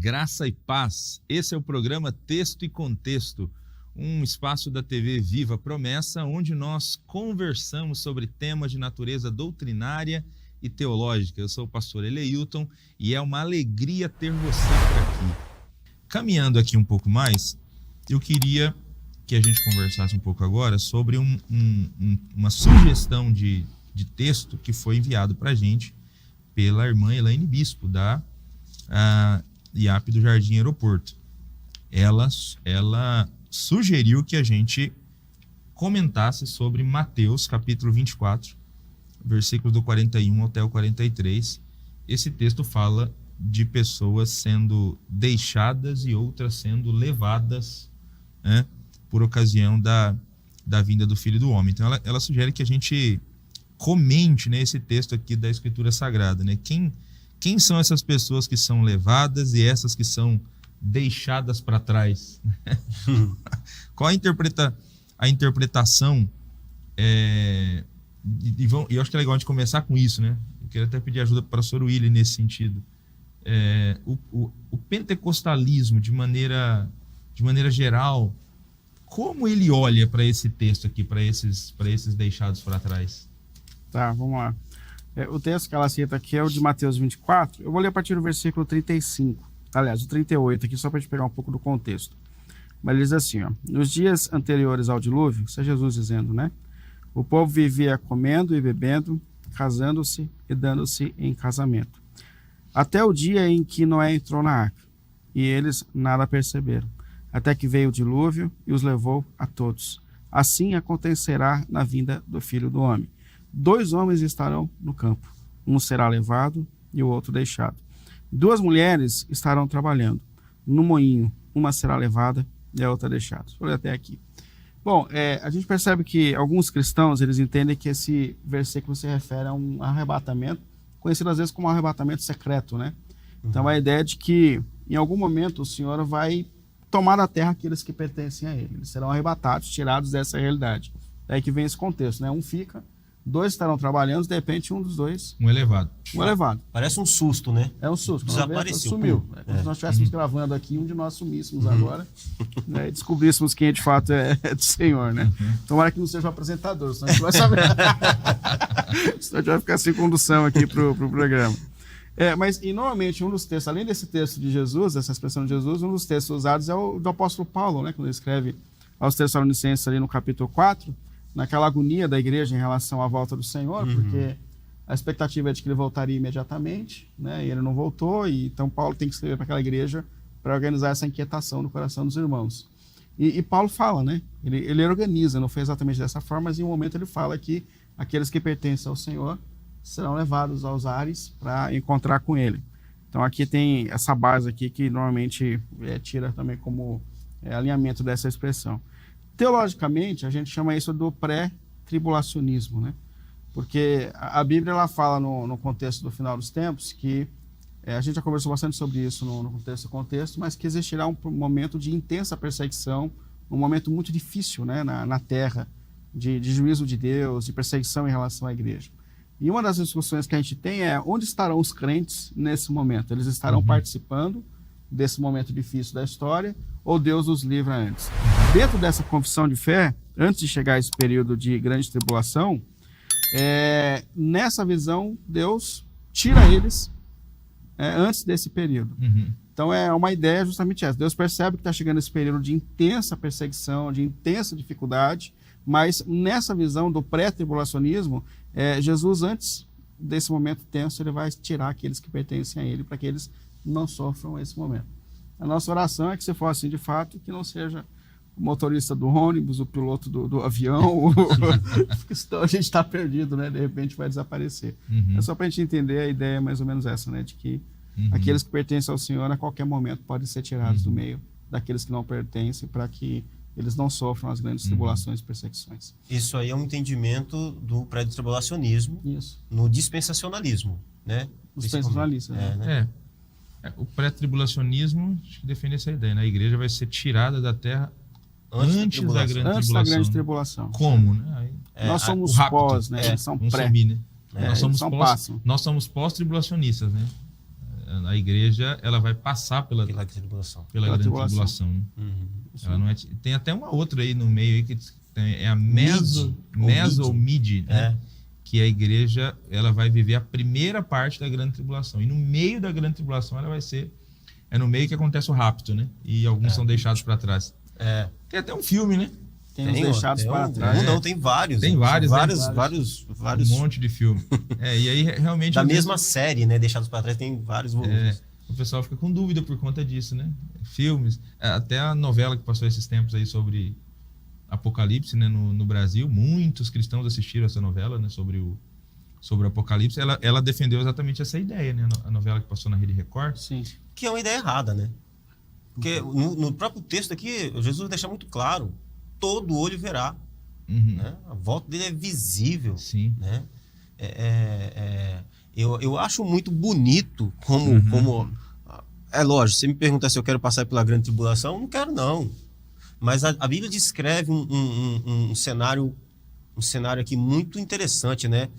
Graça e paz. Esse é o programa Texto e Contexto, um espaço da TV Viva Promessa, onde nós conversamos sobre temas de natureza doutrinária e teológica. Eu sou o pastor Eleilton e é uma alegria ter você por aqui. Caminhando aqui um pouco mais, eu queria que a gente conversasse um pouco agora sobre uma sugestão de texto que foi enviado para a gente pela irmã Elaine Bispo, da IAP do Jardim Aeroporto. Ela sugeriu que a gente comentasse sobre Mateus, capítulo 24, versículos do 41 até o 43. Esse texto fala de pessoas sendo deixadas e outras sendo levadas, né, por ocasião da vinda do Filho do Homem. Então ela sugere que a gente comente, né, esse texto aqui da Escritura Sagrada, né? Quem são essas pessoas que são levadas e essas que são deixadas para trás? Qual a interpretação? E eu acho que é legal a gente começar com isso, né? Eu queria até pedir ajuda para o pastor William nesse sentido. O pentecostalismo, de maneira geral, como ele olha para esse texto aqui, para esses deixados para trás? Tá, vamos lá. O texto que ela cita aqui é o de Mateus 24. Eu vou ler a partir do versículo 35. Aliás, o 38 aqui, só para a gente pegar um pouco do contexto. Mas ele diz assim, ó: nos dias anteriores ao dilúvio, isso é Jesus dizendo, né? O povo vivia comendo e bebendo, casando-se e dando-se em casamento, até o dia em que Noé entrou na arca, e eles nada perceberam, até que veio o dilúvio e os levou a todos. Assim acontecerá na vinda do Filho do Homem. 2 homens estarão no campo, um será levado e o outro deixado. 2 mulheres estarão trabalhando no moinho, uma será levada e a outra deixada. Vou ler até aqui. Bom, a gente percebe que alguns cristãos, eles entendem que esse versículo se refere a um arrebatamento, conhecido às vezes como um arrebatamento secreto, né? Então a ideia é de que em algum momento o Senhor vai tomar da terra aqueles que pertencem a Ele. Eles serão arrebatados, tirados dessa realidade. Daí que vem esse contexto, né? Um fica, 2 estarão trabalhando, de repente um dos 2... Um elevado. Parece um susto, né? É um susto. Desapareceu. Sumiu. Como se nós estivéssemos gravando aqui, um de nós sumíssemos agora, né, e descobríssemos quem de fato é do Senhor, né? Tomara que não seja o apresentador, senão a gente vai saber. Senão a gente vai ficar sem condução aqui pro programa. Mas, e normalmente, um dos textos, além desse texto de Jesus, dessa expressão de Jesus, um dos textos usados é o do apóstolo Paulo, né? Quando ele escreve aos Tessalonicenses ali no capítulo 4, naquela agonia da igreja em relação à volta do Senhor, porque a expectativa é de que ele voltaria imediatamente, né? E ele não voltou, e então Paulo tem que escrever para aquela igreja para organizar essa inquietação no coração dos irmãos. E Paulo fala, né? Ele organiza, não foi exatamente dessa forma, mas em um momento ele fala que aqueles que pertencem ao Senhor serão levados aos ares para encontrar com ele. Então aqui tem essa base aqui que normalmente tira também como alinhamento dessa expressão. Teologicamente, a gente chama isso do pré-tribulacionismo, né? Porque a Bíblia ela fala no contexto do final dos tempos que, a gente já conversou bastante sobre isso no contexto, mas que existirá um momento de intensa perseguição, um momento muito difícil, né, na terra, de juízo de Deus, de perseguição em relação à igreja. E uma das discussões que a gente tem é onde estarão os crentes nesse momento? Eles estarão participando desse momento difícil da história ou Deus os livra antes? Dentro dessa confissão de fé, antes de chegar a esse período de grande tribulação, nessa visão, Deus tira eles antes desse período. Então é uma ideia justamente essa. Deus percebe que está chegando esse período de intensa perseguição, de intensa dificuldade, mas nessa visão do pré-tribulacionismo, Jesus, antes desse momento tenso, ele vai tirar aqueles que pertencem a ele para que eles não sofram esse momento. A nossa oração é que, se for assim de fato, que não seja o motorista do ônibus, o piloto do avião, porque senão a gente está perdido, né? De repente vai desaparecer. É só para a gente entender, a ideia é mais ou menos essa, né? De que aqueles que pertencem ao Senhor, a qualquer momento, podem ser tirados do meio daqueles que não pertencem, para que eles não sofram as grandes tribulações e perseguições. Isso aí é um entendimento do pré-tribulacionismo no dispensacionalismo, né? Dispensacionalista, né? O pré-tribulacionismo acho que defende essa ideia, né? A igreja vai ser tirada da terra antes da grande tribulação. Como, né? Nós somos pós, né? Eles são pré. Subir, né? Nós somos pós-tribulacionistas, né? A igreja, ela vai passar pela tribulação. Pela grande tribulação. Né? Ela não é, tem até uma outra aí no meio aí que é a meso ou mid, né? Que a igreja, ela vai viver a primeira parte da grande tribulação. E no meio da grande tribulação ela vai ser... É no meio que acontece o rapto, né? E alguns são deixados para trás. Tem até um filme, né? Tem os deixados para trás. Não, tem vários. Tem vários. Vários. Um monte de filme. E aí realmente... Da mesma série, né? Deixados para trás, tem vários volumes. O pessoal fica com dúvida por conta disso, né? Filmes. Até a novela que passou esses tempos aí sobre Apocalipse, né? No Brasil, muitos cristãos assistiram essa novela, né? Sobre o Apocalipse. Ela defendeu exatamente essa ideia, né? A novela que passou na Rede Record. Sim. Que é uma ideia errada, né? Porque no próprio texto aqui, Jesus deixa muito claro: todo olho verá. Né? A volta dele é visível. Sim. Né? Eu acho muito bonito como... É lógico, você me pergunta se eu quero passar pela grande tribulação, não quero não. Mas a Bíblia descreve um cenário aqui muito interessante, né?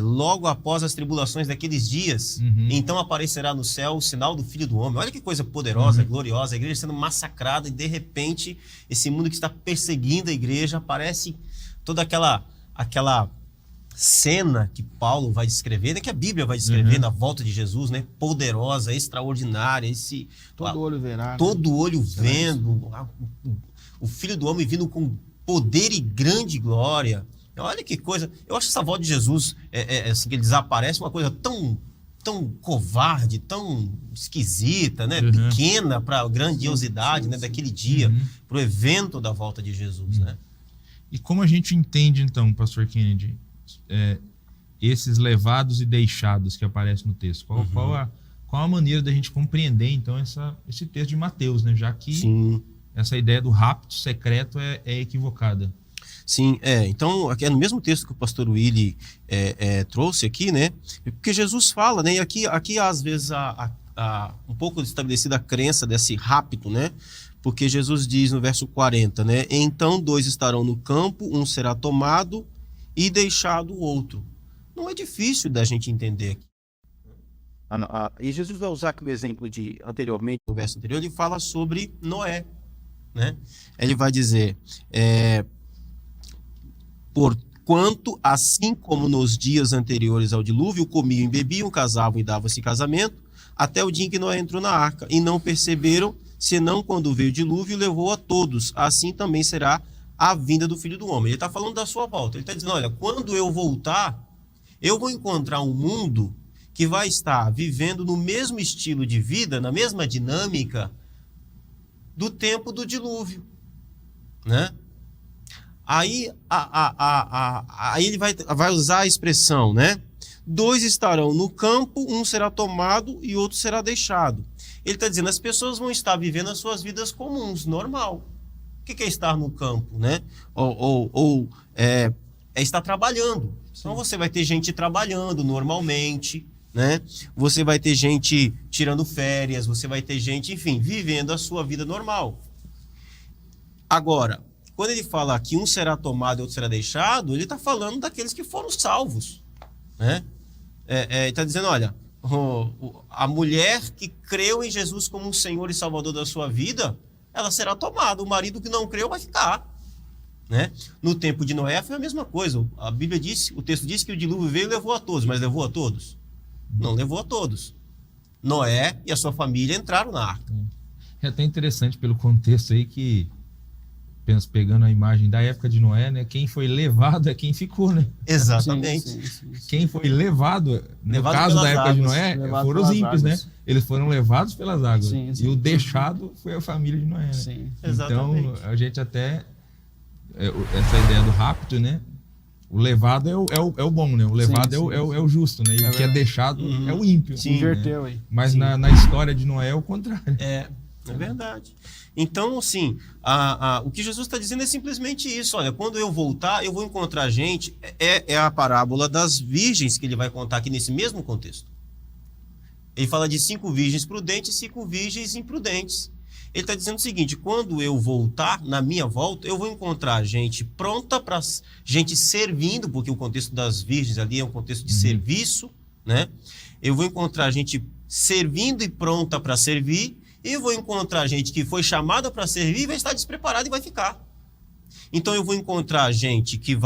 Logo após as tribulações daqueles dias, então aparecerá no céu o sinal do Filho do Homem. Olha que coisa poderosa, gloriosa, a igreja sendo massacrada e de repente esse mundo que está perseguindo a igreja, aparece toda aquela cena que Paulo vai descrever, né? Que a Bíblia vai descrever na volta de Jesus, né? Poderosa, extraordinária, todo olho verá, todo olho vendo, o Filho do Homem vindo com poder e grande glória. Olha que coisa. Eu acho essa volta de Jesus, assim, que ele desaparece, uma coisa tão covarde, tão esquisita, né? Pequena para a grandiosidade, né? Daquele dia, para o evento da volta de Jesus, né? E como a gente entende, então, Pastor Kennedy, esses levados e deixados que aparecem no texto? Qual a maneira da gente compreender, então, esse texto de Mateus, né? Já que essa ideia do rapto secreto é equivocada. Sim, então aqui é no mesmo texto que o pastor Willy trouxe aqui, né? Porque Jesus fala, né? E aqui às vezes há um pouco estabelecida a crença desse rapto, né? Porque Jesus diz no verso 40, né? Então 2 estarão no campo, um será tomado e deixado o outro. Não é difícil da gente entender aqui. E Jesus vai usar como exemplo anteriormente, no verso anterior, ele fala sobre Noé, né? Ele vai dizer... Porquanto, assim como nos dias anteriores ao dilúvio, comiam e bebiam, casavam e davam-se casamento, até o dia em que Noé entrou na arca, e não perceberam, senão quando veio o dilúvio, levou a todos. Assim também será a vinda do Filho do Homem. Ele está falando da sua volta. Ele está dizendo, olha, quando eu voltar, eu vou encontrar um mundo que vai estar vivendo no mesmo estilo de vida, na mesma dinâmica do tempo do dilúvio, né? Aí ele vai usar a expressão, né? 2 estarão no campo, um será tomado e outro será deixado. Ele está dizendo, as pessoas vão estar vivendo as suas vidas comuns, normal. O que é estar no campo, né? É estar trabalhando. Então você vai ter gente trabalhando normalmente, né? Você vai ter gente tirando férias, você vai ter gente, enfim, vivendo a sua vida normal. Agora, quando ele fala que um será tomado e outro será deixado, ele está falando daqueles que foram salvos, né? Ele está dizendo, olha, a mulher que creu em Jesus como o Senhor e Salvador da sua vida, ela será tomada. O marido que não creu vai ficar, né? No tempo de Noé foi a mesma coisa. A Bíblia diz, o texto diz que o dilúvio veio e levou a todos, mas levou a todos? Não levou a todos. Noé e a sua família entraram na arca. É até interessante pelo contexto aí que, pegando a imagem da época de Noé, né? Quem foi levado é quem ficou, né? Exatamente. Sim. Quem foi levado, no caso da época de Noé, foram os ímpios, né? Eles foram levados pelas águas. E o deixado foi a família de Noé, né? Sim. Exatamente. Então, a gente até... essa ideia do rapto, né? O levado é o bom, né? O levado é o justo, né? E o que é deixado é o ímpio. Sim, inverteu aí. Mas na história de Noé é o contrário. É verdade. Então, assim, o que Jesus está dizendo é simplesmente isso. Olha, quando eu voltar, eu vou encontrar gente. É a parábola das virgens que ele vai contar aqui nesse mesmo contexto. Ele fala de 5 virgens prudentes e 5 virgens imprudentes. Ele está dizendo o seguinte, quando eu voltar, na minha volta, eu vou encontrar gente pronta para gente servindo, porque o contexto das virgens ali é um contexto de serviço, né? Eu vou encontrar gente servindo e pronta para servir, e vou encontrar gente que foi chamada para servir e vai estar despreparada e vai ficar. Então eu vou encontrar gente que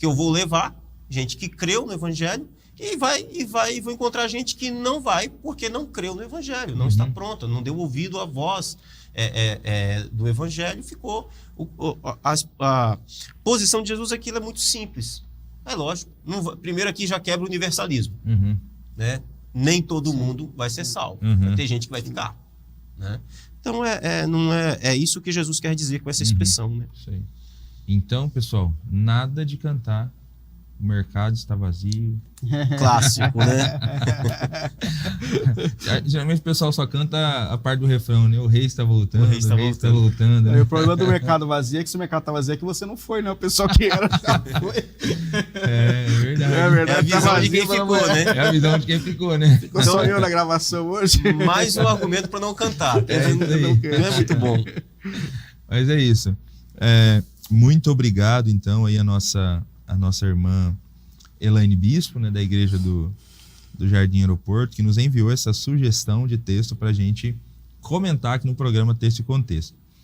eu vou levar, gente que creu no evangelho, e vou encontrar gente que não vai porque não creu no evangelho, não está pronta, não deu ouvido à voz do evangelho, ficou. A posição de Jesus aqui é muito simples. É lógico. Primeiro aqui já quebra o universalismo. Né? Nem todo mundo vai ser salvo. Vai ter gente que vai ficar. Né? Então é isso que Jesus quer dizer com essa expressão. Né? Isso aí. Então, pessoal, nada de cantar o mercado está vazio. Clássico, né? Geralmente o pessoal só canta a parte do refrão, né? O rei está voltando, o rei está voltando. Né? O problema do mercado vazio é que se o mercado está vazio é que você não foi, né? O pessoal que era já foi. É verdade. É a visão de quem ficou, né? É a visão de quem ficou, né? Ficou só eu na gravação hoje. Mais um argumento para não cantar. Não é muito bom. Mas é isso. Muito obrigado, então, aí a nossa irmã Elaine Bispo, né, da igreja do Jardim Aeroporto, que nos enviou essa sugestão de texto para a gente comentar aqui no programa Texto e Contexto.